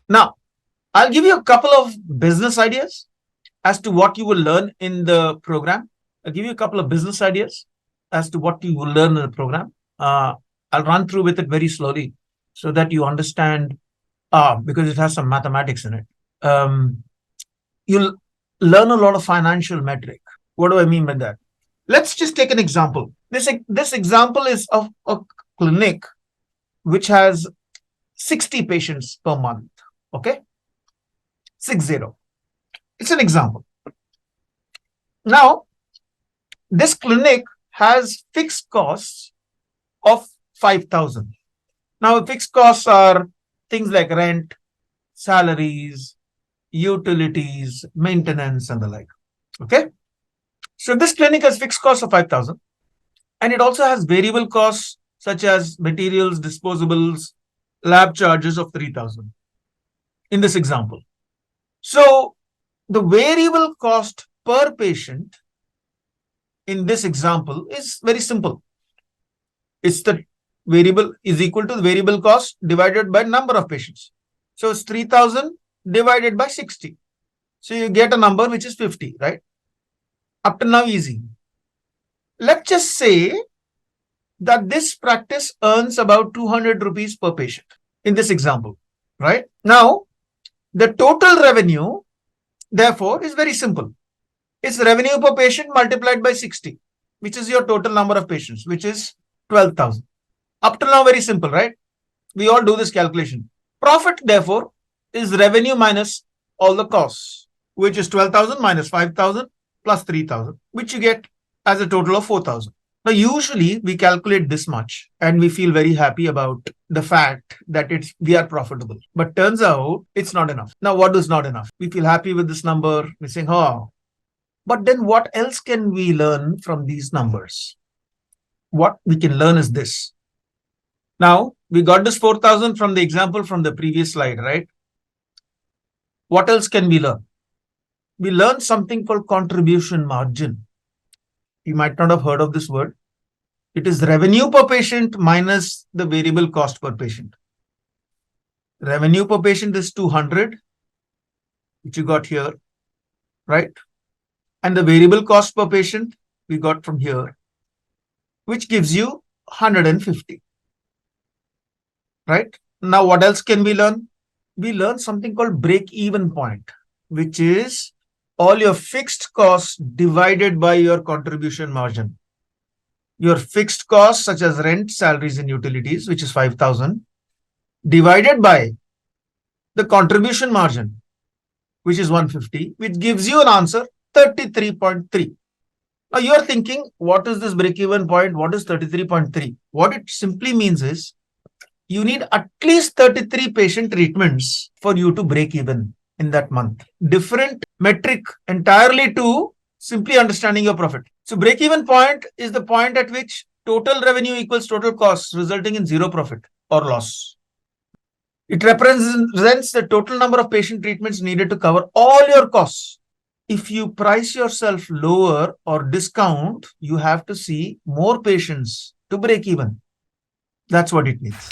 Now, I'll give you a couple of business ideas as to what you will learn in the program. I'll give you a couple of business ideas as to what you will learn in the program. I'll run through with it very slowly so that you understand, because it has some mathematics in it. You'll learn a lot of financial metric. What do I mean by that? Let's just take an example. This example is of a clinic which has 60 patients per month. Okay? 60. It's an example. Now, this clinic has fixed costs of 5,000. Now, fixed costs are things like rent, salaries, utilities, maintenance, and the like. Okay? So this clinic has fixed costs of 5,000, and it also has variable costs such as materials, disposables, lab charges of 3,000 in this example. So the variable cost per patient in this example is very simple. It's the variable is equal to the variable cost divided by number of patients. So it's 3,000 divided by 60. So you get a number which is 50, right? Up to now, easy. Let's just say that this practice earns about 200 rupees per patient in this example, right? Now, the total revenue, therefore, is very simple. It's revenue per patient multiplied by 60, which is your total number of patients, which is 12,000. Up to now, very simple, right? We all do this calculation. Profit, therefore, is revenue minus all the costs, which is 12,000 minus 5,000 plus 3,000, which you get as a total of 4,000. Now, usually we calculate this much and we feel very happy about the fact that we are profitable. But turns out it's not enough. Now, what is not enough? We feel happy with this number. We're saying, oh, but then what else can we learn from these numbers? What we can learn is this. Now, we got this 4,000 from the example from the previous slide, right? What else can we learn? We learn something called contribution margin. You might not have heard of this word. It is revenue per patient minus the variable cost per patient. Revenue per patient is 200, which you got here, right? And the variable cost per patient we got from here, which gives you 150. Right? Now, what else can we learn? We learn something called break-even point, which is all your fixed costs divided by your contribution margin. Your fixed costs, such as rent, salaries, and utilities, which is 5,000, divided by the contribution margin, which is 150, which gives you an answer 33.3. Now, you're thinking, what is this break-even point? What is 33.3? What it simply means is, you need at least 33 patient treatments for you to break even in that month. Different metric entirely to simply understanding your profit. So break-even point is the point at which total revenue equals total costs, resulting in zero profit or loss. It represents the total number of patient treatments needed to cover all your costs. If you price yourself lower or discount, you have to see more patients to break even. That's what it means.